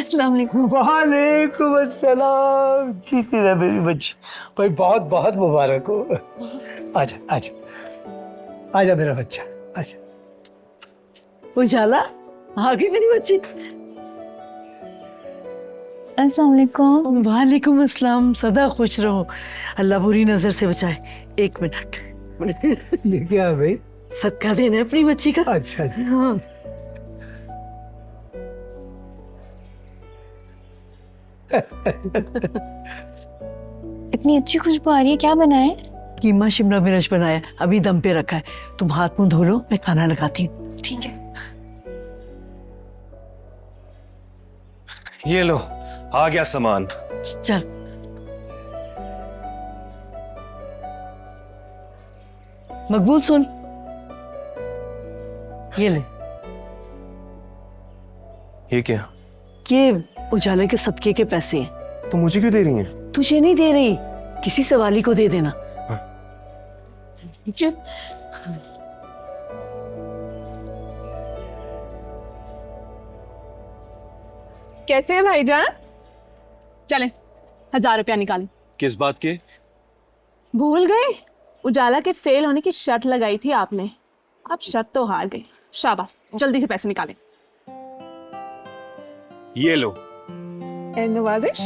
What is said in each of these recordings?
अस्सलाम वालेकुम। वालेकुम अस्सलाम। जीती रह मेरी बच्ची। भाई बहुत बहुत मुबारक हो। आजा आजा आजा मेरा बच्चा आजा। उजाला आ गई मेरी बच्ची। अस्सलाम वालेकुम। वालेकुम अस्सलाम। सदा खुश रहो, अल्लाह बुरी नजर से बचाए। एक मिनट, लेके आ भाई। सदका देना है अपनी बच्ची का। अच्छा जी। हाँ। इतनी अच्छी खुशबू आ रही है, क्या बना है? कीमा शिमला मिर्च बनाया, अभी दम पे रखा है। तुम हाथ मुंह धो लो, मैं खाना लगाती हूँ। ठीक है। ये लो, आ गया सामान। चल। मकबूल सुन, ये ले। ये क्या? ये उजाले के सदके के पैसे हैं। तो मुझे क्यों दे रही हैं? तुझे नहीं दे रही, किसी सवाली को दे देना। ठीक है? कैसे है भाईजान? चले 1000 रुपया निकालें। किस बात के? भूल गए? उजाला के फेल होने की शर्त लगाई थी आपने, आप शर्त तो हार गए। शाबाश, जल्दी से पैसे निकालें। ये लो। ए नवाजिश,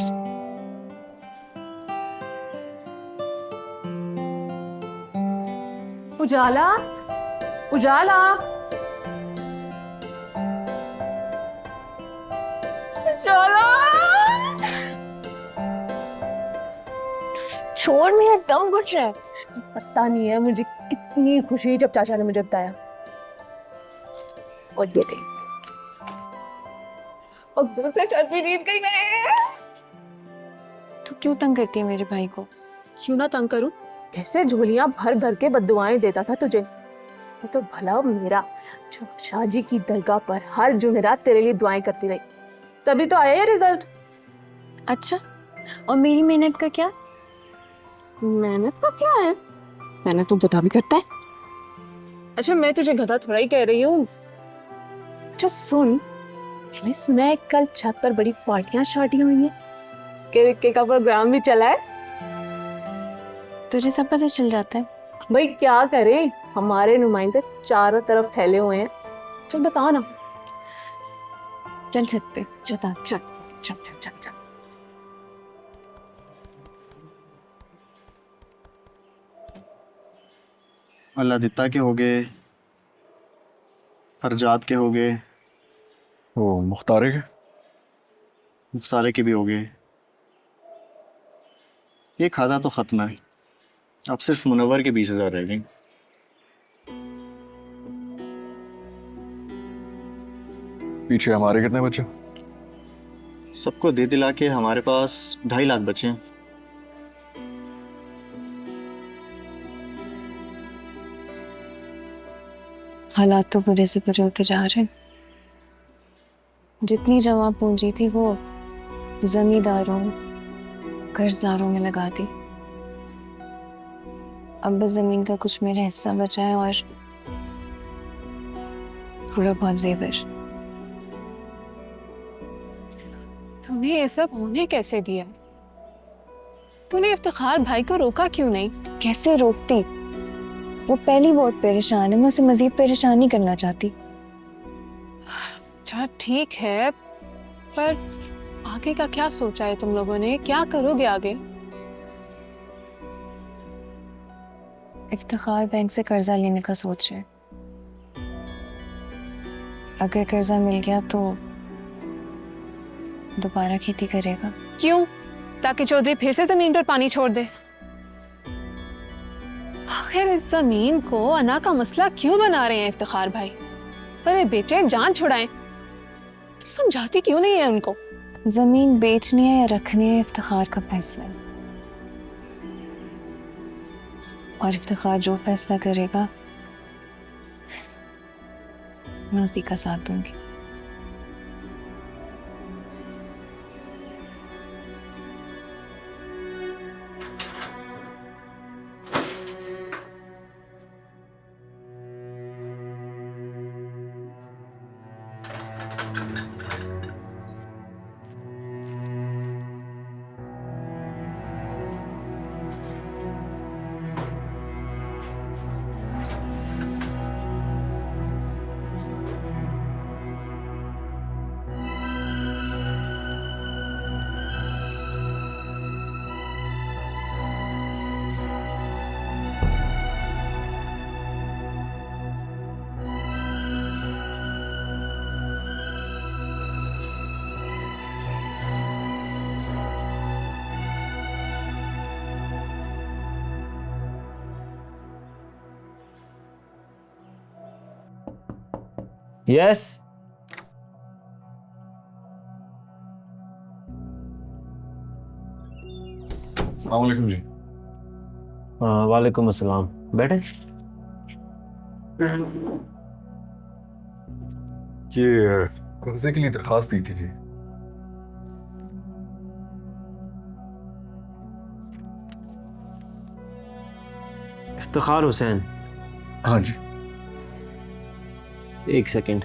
उजाला उजाला उजाला। छोड़, मेरा दम घुट रहा है। पता नहीं है मुझे कितनी खुशी हुई जब चाचा ने मुझे बताया। और ये गई, और दूसरे शर्त भी जीत गई मैं। तू क्यों तंग करती है मेरे भाई को? क्यों ना तंग करूं? कैसे झोलियां भर भर के बद्दुआएं देता था तुझे। ये तो भला मेरा जो शाहजी की दरगाह पर हर जुमेरात तेरे लिए दुआएं करती रही, तभी तो आया ये रिजल्ट। अच्छा, और मेरी मेहनत का क्या? मेहनत का क्या है? मेहनत तो गधा भी करता है। अच्छा, मैं तुझे गधा थोड़ा ही कह रही हूँ। अच्छा सुन, मैंने सुना है कल छत पर बड़ी पार्टियां शार्टियां हुई हैं, क्रिकेट का प्रोग्राम भी चला है। तुझे सब पता चल जाता है। भाई क्या करें, हमारे नुमाइंदे चारों तरफ फैले हुए हैं। चल बताओ ना। चल छत पे। चल चल चल चल चल चल। अल्लादित्ता के हो गए, फरजाद के हो गए, वो मुख्तारे के? मुख्तारे के भी हो गए। ये खाता तो ख़त्म है, अब सिर्फ मुनव्वर के 20,000 रह गए। पीछे हमारे कितने बच्चे? सबको दे दिला के हमारे पास 2.5 लाख बचे हैं। हालात तो बुरे से बुरे होते जा रहे हैं। जितनी जमा पूंजी थी वो जमींदारों, कर्जदारों में लगा दी। अब बस जमीन का कुछ मेरा हिस्सा बचा है और थोड़ा बहुत जेवर। तूने ये सब होने कैसे दिया? तूने इफ्तिखार भाई को रोका क्यों नहीं? कैसे रोकती? वो पहली बहुत परेशान है, मैं उसे मजीद परेशान नहीं करना चाहती। अच्छा ठीक है, पर आगे का क्या सोचा है तुम लोगों ने? क्या करोगे आगे? इफ्तिखार बैंक से कर्जा लेने का सोच रहे हैं। अगर कर्जा मिल गया तो दोबारा खेती करेगा। क्यों? ताकि चौधरी फिर से जमीन पर पानी छोड़ दे। आखिर इस जमीन को अना का मसला क्यों बना रहे हैं इफ्तिखार भाई? अरे बेटे, जान छुड़ाएं। तो समझाती क्यों नहीं है उनको? जमीन बेचनी है या रखनी है, इफ्तिखार का फैसला है। और इफ्तिखार जो फैसला करेगा मैं उसी का साथ दूंगी। यस। अस्सलाम वालेकुम जी। वालेकुम अस्सलाम। बैठे। ये कर्जे के लिए दरखास्त दी थी जी। इफ्तिखार हुसैन। हाँ जी। एक सेकंड।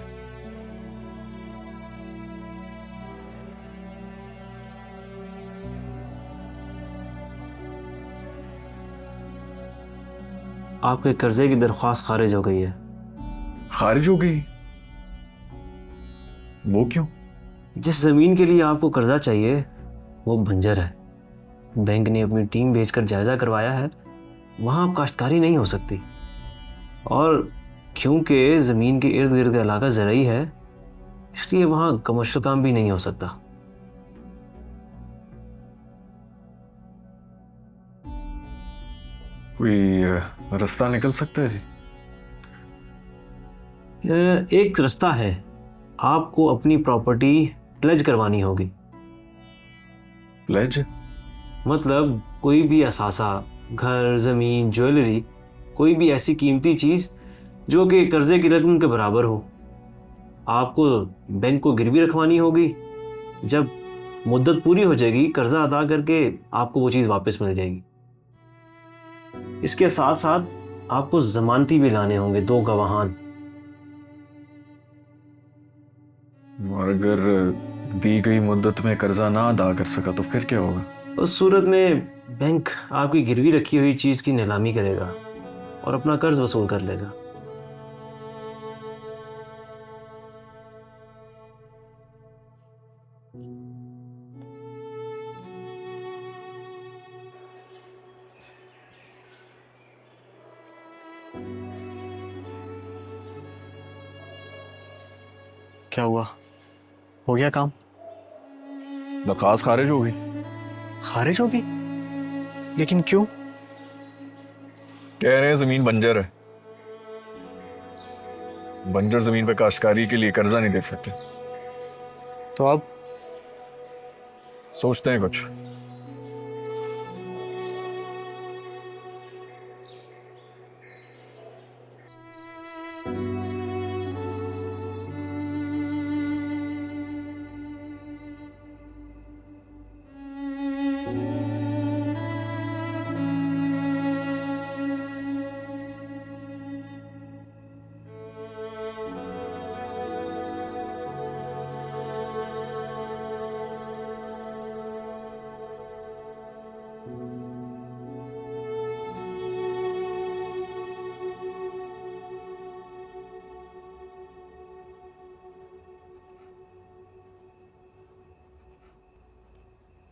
आपके कर्जे की दरख्वास्त खारिज हो गई है। खारिज हो गई? वो क्यों? जिस जमीन के लिए आपको कर्जा चाहिए वो बंजर है। बैंक ने अपनी टीम भेजकर जायजा करवाया है, वहां आप काश्तकारी नहीं हो सकती। और क्योंकि जमीन के इर्द गिर्द का इलाका ज़रई है, इसलिए वहां कमर्शियल काम भी नहीं हो सकता। कोई रास्ता निकल सकता है जी? एक रास्ता है, आपको अपनी प्रॉपर्टी प्लेज करवानी होगी। प्लेज? मतलब कोई भी असासा, घर, ज़मीन, ज्वेलरी, कोई भी ऐसी कीमती चीज़ जो कि कर्जे की रकम के बराबर हो, आपको बैंक को गिरवी रखवानी होगी। जब मुद्दत पूरी हो जाएगी, कर्जा अदा करके आपको वो चीज़ वापस मिल जाएगी। इसके साथ साथ आपको जमानती भी लाने होंगे, 2 गवाहान। और अगर दी गई मुद्दत में कर्जा ना अदा कर सका तो फिर क्या होगा? उस सूरत में बैंक आपकी गिरवी रखी हुई चीज़ की नीलामी करेगा और अपना कर्ज वसूल कर लेगा। क्या हुआ? हो गया काम? दरखास्त खारिज हो गई। खारिज होगी? लेकिन क्यों? कह रहे हैं जमीन बंजर है। बंजर जमीन पे काश्तकारी के लिए कर्जा नहीं दे सकते। तो अब सोचते हैं कुछ।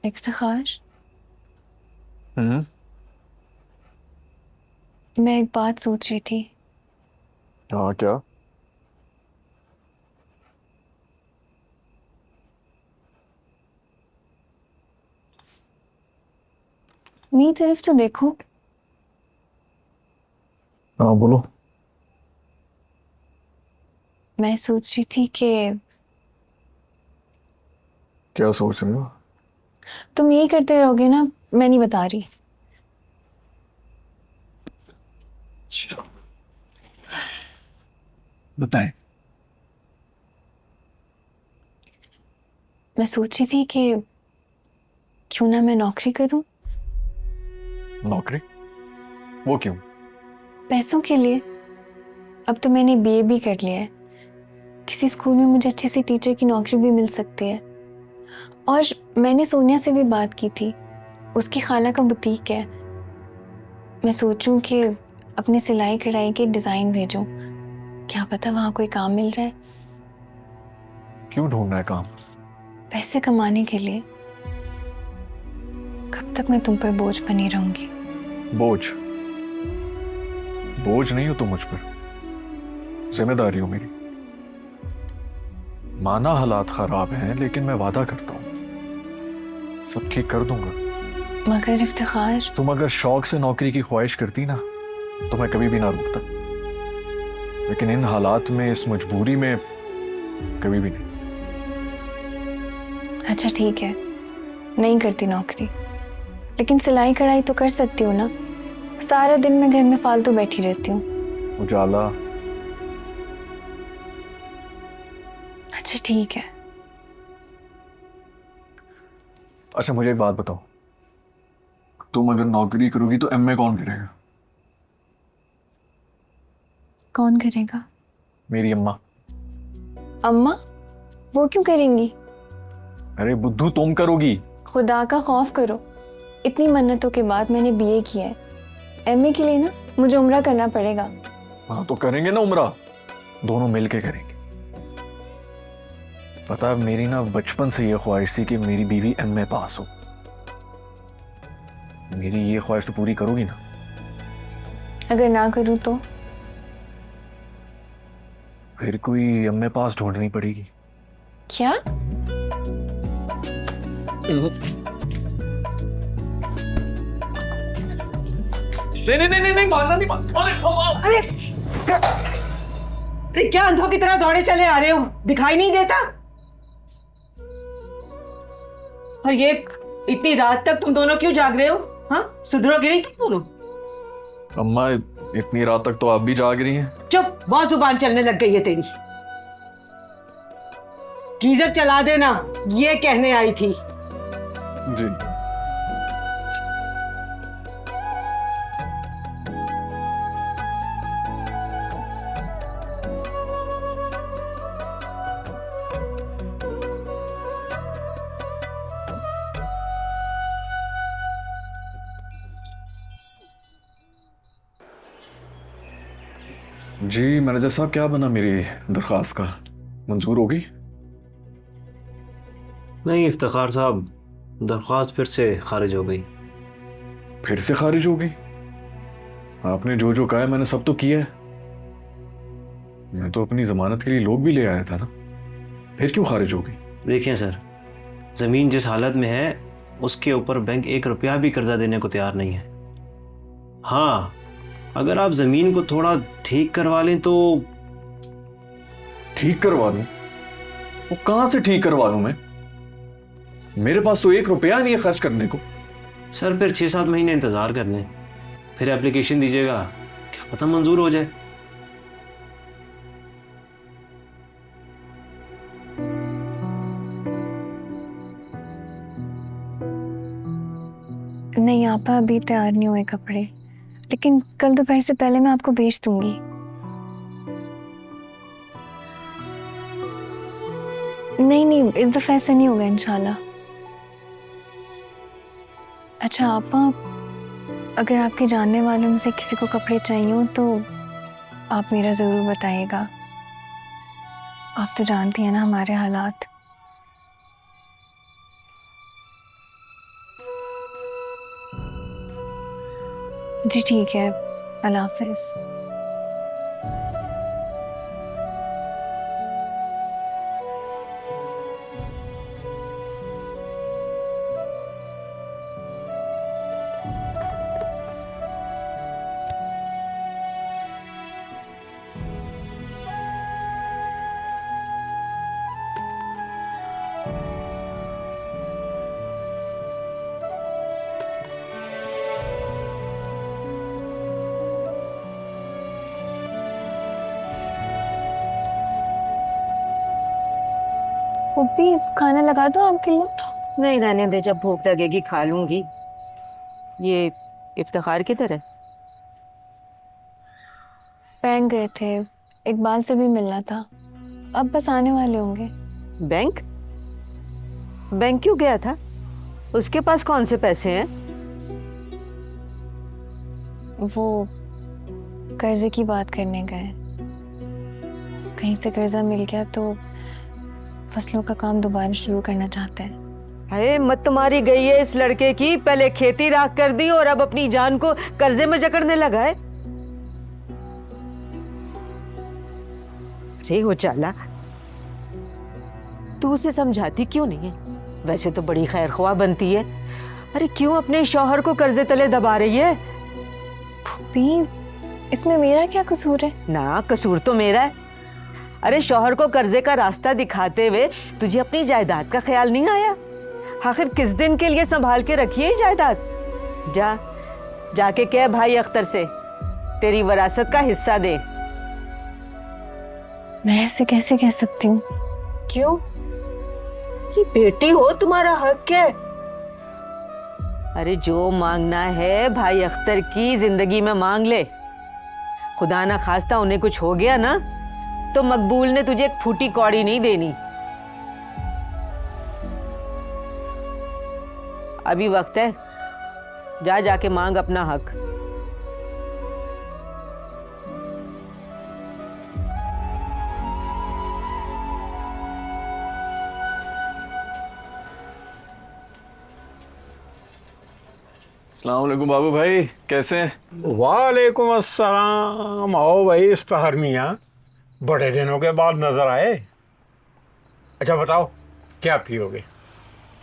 इफ्तिखार, हम्म। मैं एक बात सोच रही थी। हाँ, क्या? मेरी तरफ तो देखो। हाँ, बोलो। मैं सोच रही थी कि क्या सोच रहे हो? तुम यही करते रहोगे ना, मैं नहीं बता रही। बताएं। मैं सोच रही थी कि क्यों ना मैं नौकरी करूं। नौकरी? वो क्यों? पैसों के लिए। अब तो मैंने बीए भी कर लिया है, किसी स्कूल में मुझे अच्छी सी टीचर की नौकरी भी मिल सकती है। और मैंने सोनिया से भी बात की थी, उसकी खाला का बुटीक है। मैं सोचूं कि अपने सिलाई कढ़ाई के डिज़ाइन भेजूं, क्या पता वहाँ कोई काम मिल जाए। क्यों ढूंढना है काम? पैसे कमाने के लिए। कब तक मैं तुम पर बोझ बनी रहूंगी? बोझ? बोझ नहीं हो तुम मुझ पर, जिम्मेदारी हो मेरी। माना हालात खराब हैं, लेकिन मैं वादा करता हूँ सब ठीक कर दूंगा। मगर इफ्तिखार, तुम अगर शौक से नौकरी की ख्वाहिश करती ना तो मैं कभी भी ना रुकता। लेकिन इन हालात में, इस मजबूरी में कभी भी नहीं। अच्छा ठीक है, नहीं करती नौकरी, लेकिन सिलाई कढ़ाई तो कर सकती हूँ ना। सारा दिन मैं घर में फालतू बैठी रहती हूँ। उजाला, अच्छा ठीक है। अच्छा मुझे एक बात बताओ, तुम अगर नौकरी करोगी तो एमए कौन करेगा? कौन करेगा? मेरी अम्मा। अम्मा? वो क्यों करेंगी? अरे बुद्धू, तुम करोगी। खुदा का खौफ करो, इतनी मन्नतों के बाद मैंने बीए किया है। एमए के लिए ना मुझे उम्रा करना पड़ेगा। हाँ तो करेंगे ना उम्रा, दोनों मिलके करेंगे। पता है मेरी ना बचपन से ये ख्वाहिश थी कि मेरी बीवी एमए पास हो। मेरी ये ख्वाहिश तो पूरी करोगी ना? अगर ना करूँ तो? फिर कोई एमए पास ढूंढनी पड़ेगी। क्या? नहीं मानना नहीं मानना। अरे क्या अंधों की तरह दौड़े चले आ रहे हो? दिखाई नहीं देता? और ये इतनी रात तक तुम दोनों क्यों जाग रहे हो? हाँ, सुधरोगे नहीं तुम दोनों? अम्मा इतनी रात तक तो आप भी जाग रही हैं। चुप, बहुत जुबान चलने लग गई है तेरी। गीजर चला देना, ये कहने आई थी। जी। जी मैनेजर साहब, क्या बना मेरी दरख्वास्त का? मंजूर होगी? नहीं इफ्तिखार साहब, दरख्वास्त फिर से खारिज हो गई। फिर से खारिज हो गई? आपने जो जो कहा है मैंने सब तो किया है। मैं तो अपनी जमानत के लिए लोग भी ले आया था ना, फिर क्यों खारिज हो गई? देखिए सर, ज़मीन जिस हालत में है उसके ऊपर बैंक 1 रुपया भी कर्जा देने को तैयार नहीं है। हाँ, अगर आप ज़मीन को थोड़ा ठीक करवा लें तो। ठीक करवा लूं? वो कहां से ठीक करवा लूं मैं? मेरे पास तो 1 रुपया नहीं है खर्च करने को। सर फिर 6-7 महीने इंतज़ार कर लें, फिर एप्लीकेशन दीजिएगा, क्या पता मंजूर हो जाए। नहीं आपा, अभी तैयार नहीं हुए कपड़े, लेकिन कल दोपहर से पहले मैं आपको भेज दूंगी। नहीं इस दफा ऐसा नहीं होगा इंशाल्लाह। अच्छा आपा, अगर आपके जानने वालों में से किसी को कपड़े चाहिए हो तो आप मेरा ज़रूर बताइएगा। आप तो जानती हैं ना हमारे हालात। जी ठीक है, अल्लाह हाफिज़। भी खाना लगा दो आपके लिए? नहीं रहने दे, जब भूख लगेगी खा लूंगी। ये इफ्तिखार किधर है? बैंक गए थे, इकबाल से भी मिलना था, अब बस आने वाले होंगे। बैंक? बैंक क्यों गया था? उसके पास कौन से पैसे हैं? वो कर्जे की बात करने गए, कहीं से कर्जा मिल गया तो फसलों का काम दोबारा शुरू करना चाहते हैं। हाय, मत तुम्हारी गई है इस लड़के की, पहले खेती राख कर दी और अब अपनी जान को कर्जे में जकड़ने लगा है। अरे हो चाला, तू उसे समझाती क्यों नहीं है? वैसे तो बड़ी खैर ख्वाह बनती है, अरे क्यों अपने शौहर को कर्जे तले दबा रही है? भी इसमें मेरा क्या कसूर है? ना, कसूर तो मेरा है। अरे शौहर को कर्जे का रास्ता दिखाते हुए तुझे अपनी जायदाद का ख्याल नहीं आया? आखिर किस दिन के लिए संभाल के रखी है जायदाद? जाके कह भाई अख्तर से तेरी विरासत का हिस्सा दे। मैं ऐसे कैसे कह सकती हूँ? क्यों? ये बेटी हो, तुम्हारा हक है। अरे जो मांगना है भाई अख्तर की जिंदगी में मांग ले। खुदा ना खास्ता उन्हें कुछ हो गया ना तो मकबूल ने तुझे एक फूटी कौड़ी नहीं देनी। अभी वक्त है, जाके मांग अपना हक। अस्सलाम वालेकुम बाबू भाई, कैसे हैं? वालेकुम अस्सलाम। आओ भाई इफ्तार मियाँ, बड़े दिनों के बाद नजर आए। अच्छा बताओ क्या पियोगे?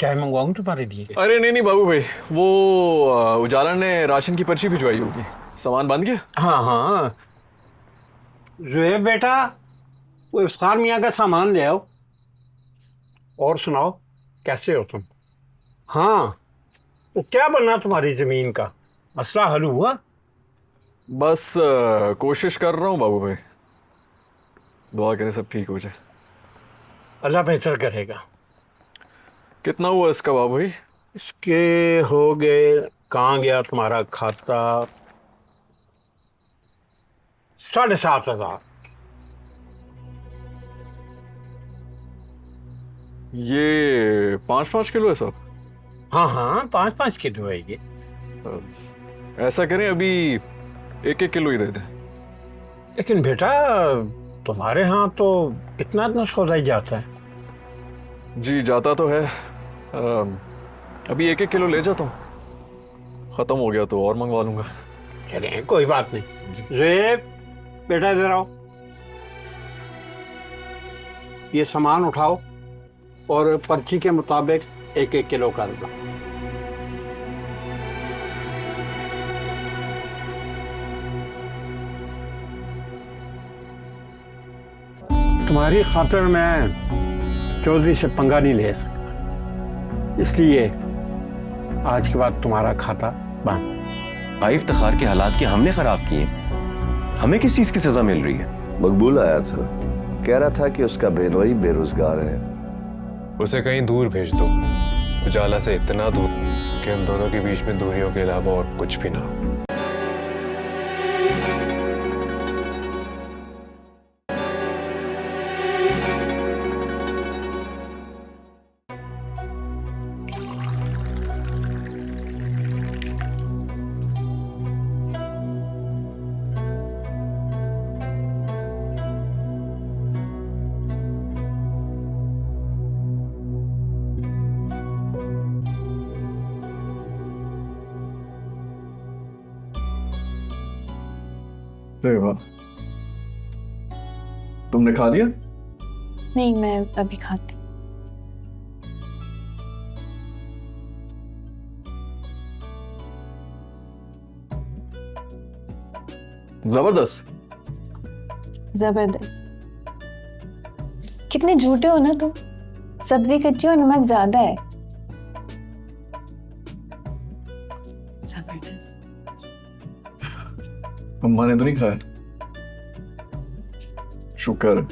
चाय मंगवाऊं तुम्हारे लिए? अरे नहीं बाबू भाई, वो उजाला ने राशन की पर्ची भिजवाई होगी, सामान बंद गया। हाँ हाँ जुएब बेटा, वो इफ्तार मियाँ का सामान ले आओ। और सुनाओ कैसे हो तुम? हाँ, वो क्या बनना तुम्हारी जमीन का? मसला हल हुआ? बस कोशिश कर रहा हूँ बाबू भाई, दुआ करें सब ठीक हो जाए। अल्लाह बेहतर करेगा। कितना हुआ इसका बाबू भाई? इसके हो गए, कहाँ गया तुम्हारा खाता? 7,500। ये 5-5 किलो है सब? हाँ हाँ 5-5 किलो है ये। ऐसा करें अभी 1-1 किलो ही दे दें। लेकिन बेटा तुम्हारे यहाँ तो इतना सौदा ही जाता है। जी जाता तो है, अभी 1-1 किलो ले जाता हूँ, ख़त्म हो गया तो और मंगवा लूँगा। चले कोई बात नहीं। ज़ेब बेटा इधर आओ, ये सामान उठाओ और पर्ची के मुताबिक 1-1 किलो कर दो। तुम्हारी खातिर मैं चौधरी से पंगा नहीं ले सकता, इसलिए आज के बाद तुम्हारा खाता बंद। भाई इफ्तिखार के हालात के हमने खराब किए, हमें किस चीज की सजा मिल रही है? मकबूल आया था, कह रहा था कि उसका बेनोई बेरोजगार है। उसे कहीं दूर भेज दो, उजाला से इतना दूर कि हम दोनों के बीच में दूरियों के अलावा और कुछ भी ना हो। अरे वाह, तुमने खा लिया? नहीं, मैं अभी खाती। जबरदस्त। जबरदस्त। कितने झूठे हो ना तुम, सब्जी कच्ची और नमक ज्यादा है। जबरदस्त। अम्मा ने तो नहीं खाया? शुक्र।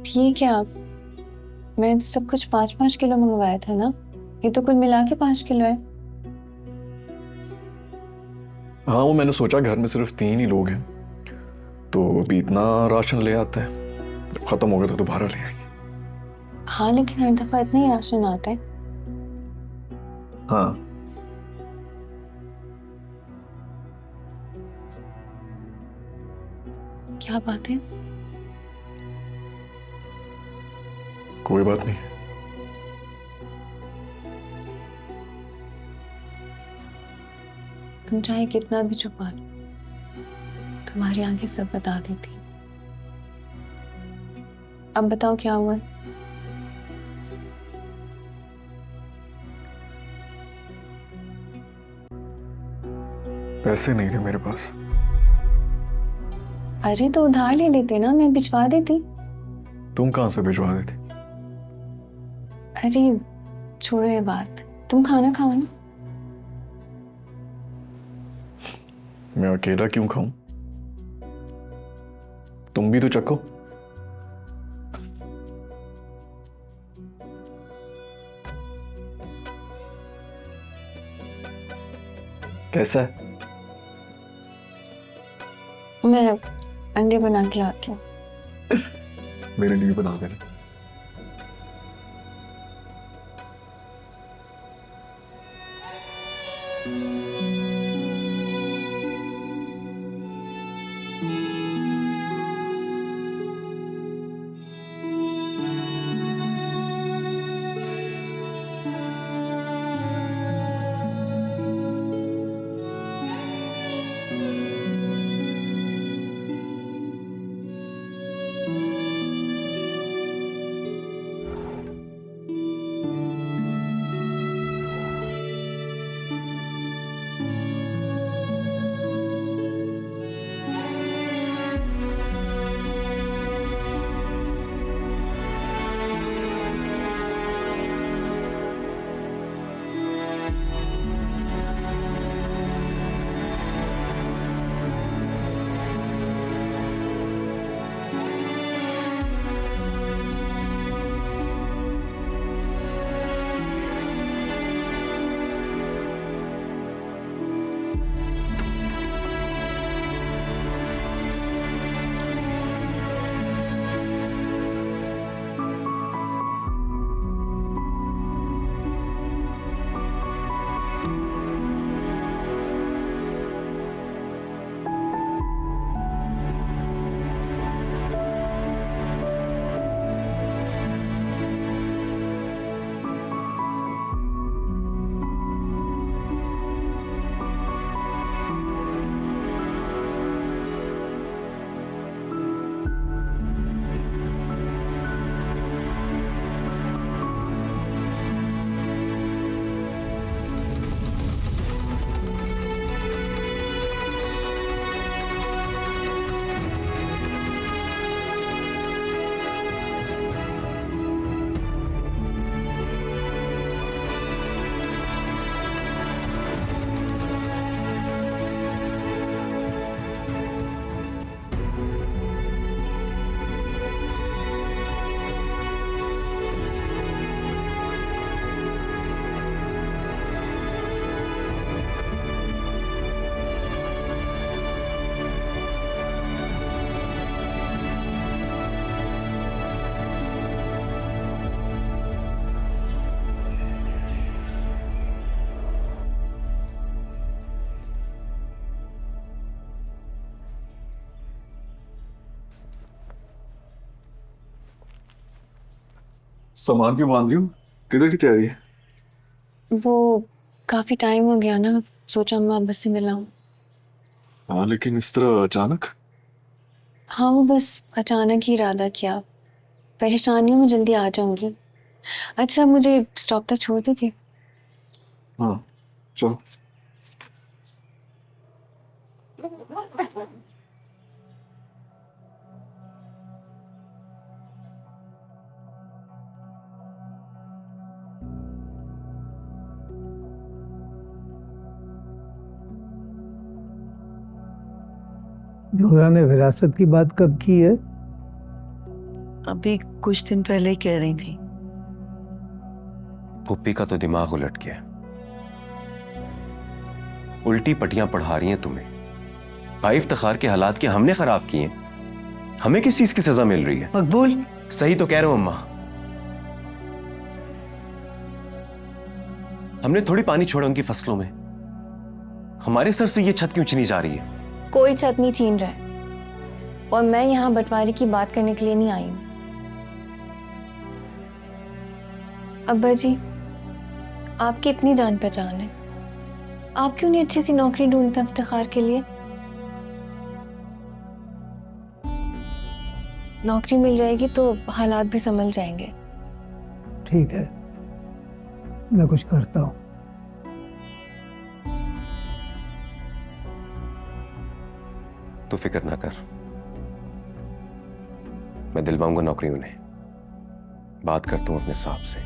ठीक है, आप मैंने तो सब कुछ 5-5 किलो मंगवाया था ना, ये तो कुल मिला के 5 किलो है। हाँ, वो मैंने सोचा घर में सिर्फ 3 ही लोग हैं तो अभी इतना राशन ले आते हैं, जब खत्म हो गया तो दोबारा ले आएंगे। हाँ, लेकिन हर दफा इतना ही राशन आता है। हाँ, क्या बात है? कोई बात नहीं। तुम चाहे कितना भी छुपा लो, तुम्हारी आंखें सब बता देती। अब बताओ क्या हुआ? पैसे नहीं थे मेरे पास। अरे तो उधार ले लेते ना, मैं भिजवा देती। तुम कहाँ से भिजवा देती? अरे छोड़ो ये बात, तुम खाना खाओ ना। मैं अकेला क्यों खाऊं? तुम भी तो चखो। कैसा है? मैं अंडे बना के लाती हूँ। मेरे लिए बना देना। सामान क्यों बांध रही हूँ? किधर की तैयारी है? वो काफी टाइम हो गया ना, सोचा मैं अब्बा से मिलाऊं। हाँ, लेकिन इस तरह अचानक? हाँ, वो बस अचानक ही इरादा किया। परेशानियों में जल्दी आ जाऊंगी। अच्छा, मुझे स्टॉप तक छोड़ दोगे? हाँ चलो। नूरा ने विरासत की बात कब की है? अभी कुछ दिन पहले ही कह रही थी। पुप्पी का तो दिमाग उलट गया, उल्टी पटियां पढ़ा रही हैं तुम्हें। भाई इफ्तिखार के हालात के हमने खराब किए, हमें किस चीज की सजा मिल रही है? मकबूल, सही तो कह रहे हो अम्मा। हमने थोड़ी पानी छोड़ा उनकी फसलों में। हमारे सर से ये छत क्यों छीनी जा रही है? कोई छत नहीं छीन रहा है, और मैं यहाँ बंटवारे की बात करने के लिए नहीं आई हूँ। अब्बा जी, आपकी इतनी जान पहचान है, आप क्यों नहीं अच्छी सी नौकरी ढूंढते इफ्तिखार के लिए? नौकरी मिल जाएगी तो हालात भी संभल जाएंगे। ठीक है, मैं कुछ करता हूँ। तू फिक्र ना कर, मैं दिलवाऊंगा नौकरी उन्हें। बात करता हूं अपने साहब से,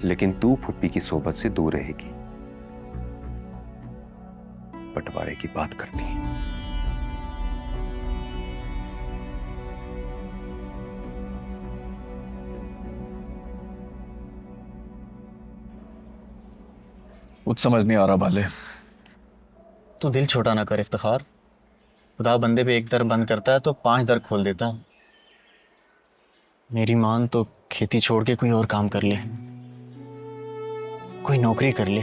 लेकिन तू फुप्पी की सोबत से दूर रहेगी। बंटवारे की बात करती है। कुछ समझ नहीं आ रहा बाले। तो दिल छोटा ना कर इफ्तिखार। खुदा बंदे पे एक दर बंद करता है तो 5 दर खोल देता है। मेरी मान तो खेती छोड़ के कोई और काम कर ले, कोई नौकरी कर ले।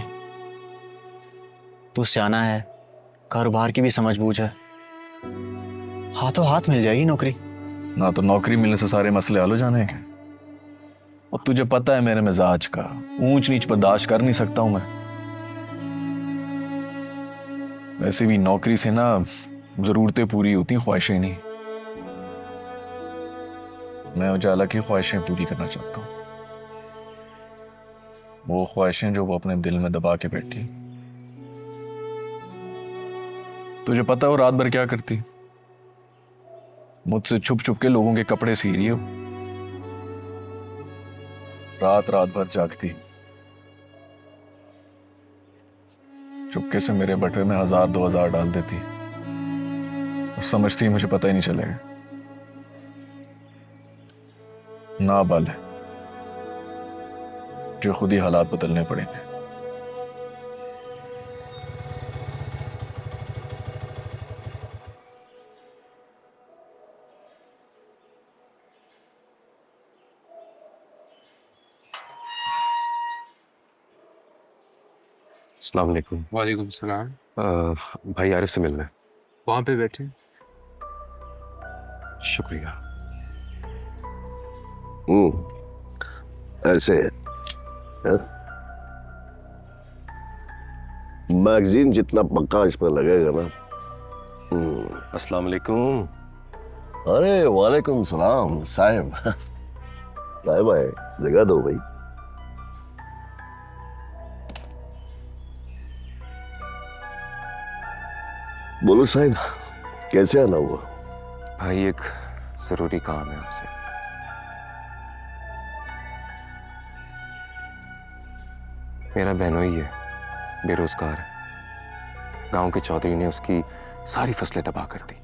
तू सियाना है, कारोबार की भी समझ बूझ है, हाथों हाथ मिल जाएगी नौकरी। ना तो नौकरी मिलने से सारे मसले हल हो जाने हैं। और तुझे पता है मेरे मिजाज का, ऊंच नीच बर्दाश्त कर नहीं सकता हूं मैं। वैसे भी नौकरी से ना जरूरतें पूरी होती, ख्वाहिशें नहीं। मैं उजाला की ख्वाहिशें पूरी करना चाहता हूं, वो ख्वाहिशें जो वो अपने दिल में दबा के बैठी। तुझे पता है वो रात भर क्या करती? मुझसे छुप छुप के लोगों के कपड़े सी रही हो। रात रात भर जागती, चुपके से मेरे बटवे में 1000-2000 डाल देती और समझती मुझे पता ही नहीं चलेगा। ना बाल है जो खुद ही हालात बदलने पड़ेंगे। अस्सलाम वालेकुम। वालेकुम सलाम। भाई आरिफ से मिलना है। वहाँ पे बैठे। शुक्रिया। ऐसे मैगजीन जितना पक्का इसमें लगेगा ना। अस्सलाम वालेकुम। अरे वालेकुम सलाम साहिब। साहिब आए, जगह दो भाई। बोलो साहिब, कैसे आना हुआ? भाई एक जरूरी काम है आपसे। मेरा बहनोई है, बेरोजगार है। गांव के चौधरी ने उसकी सारी फसलें तबाह कर दी।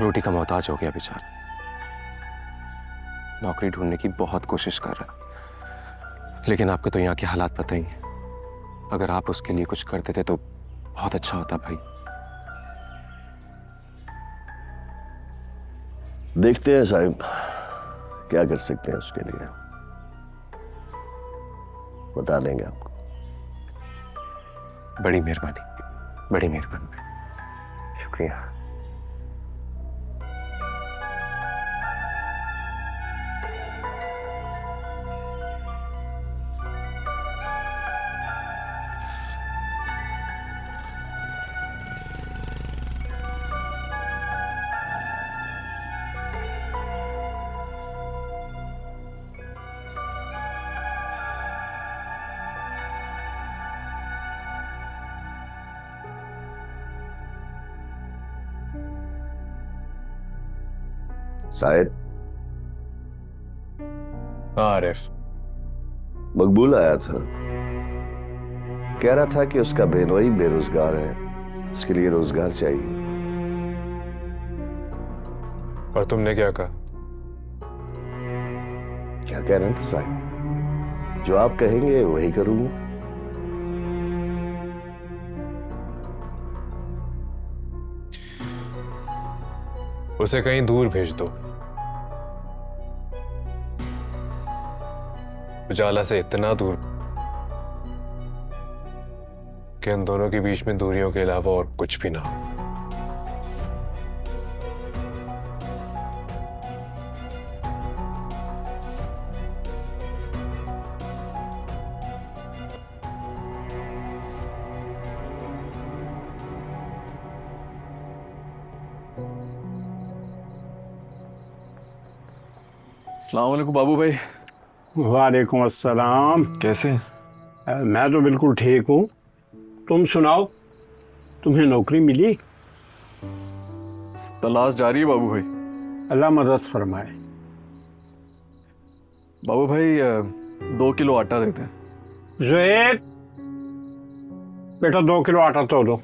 रोटी का मोहताज हो गया बेचारा। नौकरी ढूंढने की बहुत कोशिश कर रहा, लेकिन आपको तो यहाँ के हालात पता ही हैं। अगर आप उसके लिए कुछ कर देते तो बहुत अच्छा होता भाई। देखते हैं साहिब, क्या कर सकते हैं उसके लिए, बता देंगे आपको। बड़ी मेहरबानी, बड़ी मेहरबानी, शुक्रिया। साहिब, आरिफ मकबूल आया था, कह रहा था कि उसका बेनोई बेरोजगार है, उसके लिए रोजगार चाहिए। और तुमने क्या कहा? क्या कह रहे थे साहिब? जो आप कहेंगे वही करूंगा। उसे कहीं दूर भेज दो, उजाला से इतना दूर कि उन दोनों के बीच में दूरियों के अलावा और कुछ भी ना हो। अस्सलाम वालेकुम बाबू भाई। वालेकुम अस्सलाम। कैसे हैं? मैं तो बिल्कुल ठीक हूँ। तुम सुनाओ, तुम्हें नौकरी मिली? तलाश जारी है बाबू भाई। अल्लाह मदद फरमाए। बाबू भाई 2 किलो आटा देते हैं। ज़ुहैब, बेटा 2 किलो आटा तो दो।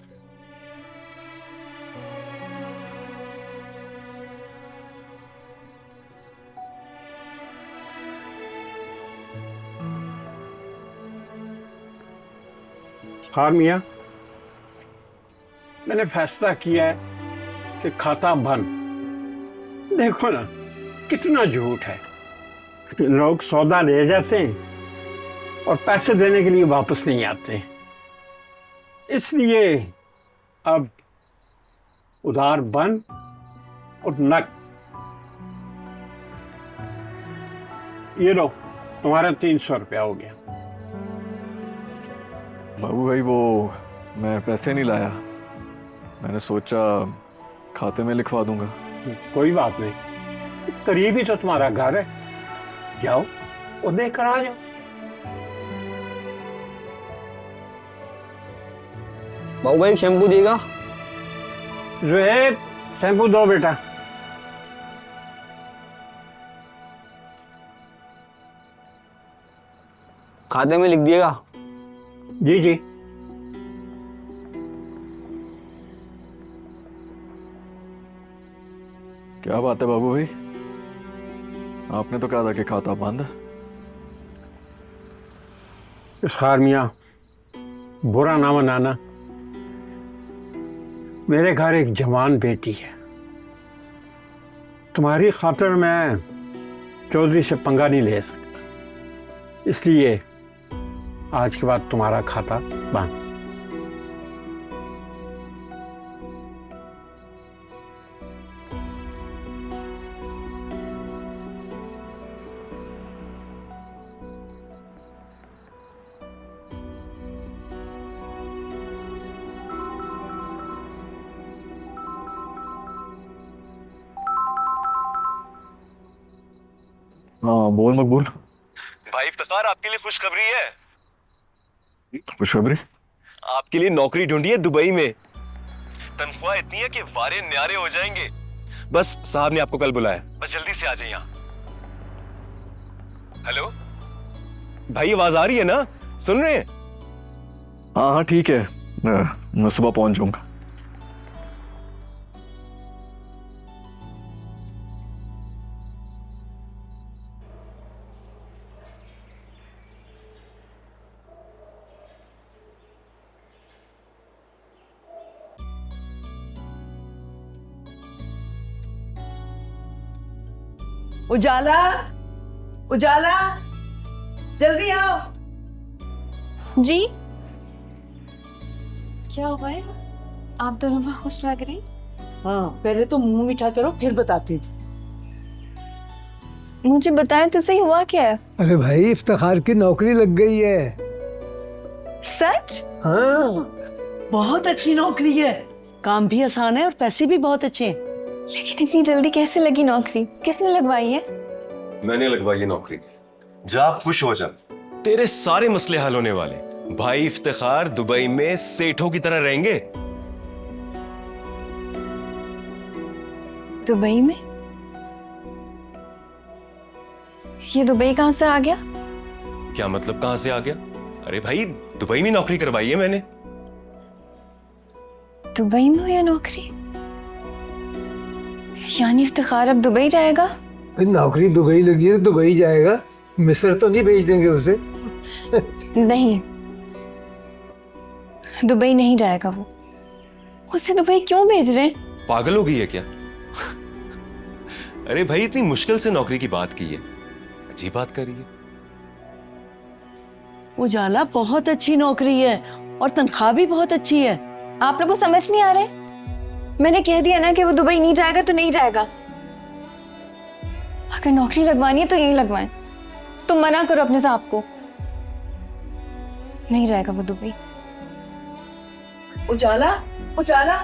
हाँ मियाँ, मैंने फैसला किया है कि खाता बंद। देखो ना कितना झूठ है। लोग सौदा ले जाते हैं और पैसे देने के लिए वापस नहीं आते। इसलिए अब उधार बंद और नक। ये लो, तुम्हारा 300 रुपया हो गया। बाबू भाई वो मैं पैसे नहीं लाया, मैंने सोचा खाते में लिखवा दूंगा। कोई बात नहीं, करीब ही तो तुम्हारा घर है, जाओ और देख कर आ जाओ। बाबू भाई शैम्पू देगा? ज़ुहैब, शैम्पू दो बेटा। खाते में लिख दिएगा? जी जी। क्या बात है बाबू भाई, आपने तो कहा था कि खाता बंद है। इफ्तार मियाँ, बुरा ना मनाना। मेरे घर एक जवान बेटी है। तुम्हारी खातिर मैं चौधरी से पंगा नहीं ले सकता, इसलिए आज के बाद तुम्हारा खाता बंद। हाँ बोल मकबूल। भाई इफ्तिखार, आपके लिए खुशखबरी है। खुशखबरी? आपके लिए नौकरी ढूंढी है दुबई में। तनख्वाह इतनी है कि वारे न्यारे हो जाएंगे। बस साहब ने आपको कल बुलाया, बस जल्दी से आ जाइए यहाँ। हेलो भाई, आवाज आ रही है ना? सुन रहे हैं? हाँ हाँ ठीक है, मैं सुबह पहुंच जाऊंगा। उजाला, उजाला, जल्दी आओ। जी क्या हुआ है? आप दोनों बहुत खुश लग रहे हैं। हाँ, पहले तो मुंह मीठा करो फिर बताते। मुझे बताएं तो सही, हुआ क्या है? अरे भाई, इफ्तिखार की नौकरी लग गई है। सच? हाँ, बहुत अच्छी नौकरी है। काम भी आसान है और पैसे भी बहुत अच्छे हैं। लेकिन इतनी जल्दी कैसे लगी नौकरी? किसने लगवाई है? मैंने लगवाई है नौकरी। जा आप खुश हो जा, तेरे सारे मसले हल होने वाले। भाई इफ्तिखार दुबई में सेठों की तरह रहेंगे। दुबई में? ये दुबई कहां से आ गया? क्या मतलब कहां से आ गया? अरे भाई दुबई में नौकरी करवाई है मैंने। दुबई में हुई नौकरी? यानी इफ्तिखार अब दुबई जाएगा? नौकरी दुबई लगी है तो दुबई जाएगा, मिस्र तो नहीं भेज देंगे उसे। नहीं, दुबई नहीं जाएगा वो। उसे दुबई क्यों भेज रहे हैं? पागल हो गई है क्या? अरे भाई इतनी मुश्किल से नौकरी की बात की है, अजीब बात करी है। उजाला, बहुत अच्छी नौकरी है और तनख्वाह भी बहुत अच्छी है। आप लोगों को समझ नहीं आ रहे? मैंने कह दिया ना कि वो दुबई नहीं जाएगा तो नहीं जाएगा। अगर नौकरी लगवानी है तो यही लगवाएं। तुम मना करो अपने साहब को, नहीं जाएगा वो दुबई। उजाला, उजाला,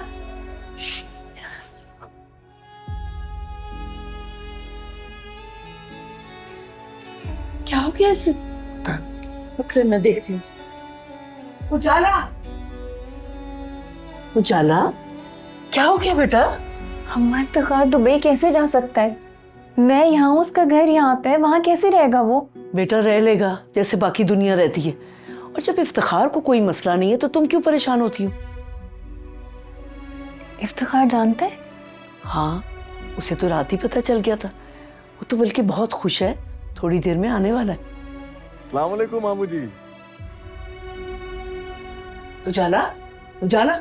गया इसे? पकड़े, मैं देखती हूँ। उजाला, उजाला, क्या हो गया बेटा? अम्मा इफ्तिखार दुबई कैसे जा सकता है? मैं यहाँ हूँ, उसका घर यहाँ पे है, वहाँ कैसे रहेगा वो? बेटा रह लेगा जैसे बाकी दुनिया रहती है। और जब इफ्तिखार को कोई मसला नहीं है तो तुम क्यों परेशान होती हो? इफ्तिखार जानता है? हाँ, उसे तो रात ही पता चल गया था। वो तो बल्कि बहुत खुश है, थोड़ी देर में आने वाला है। अस्सलाम वालेकुम मामू जी। उजाला, उजाला,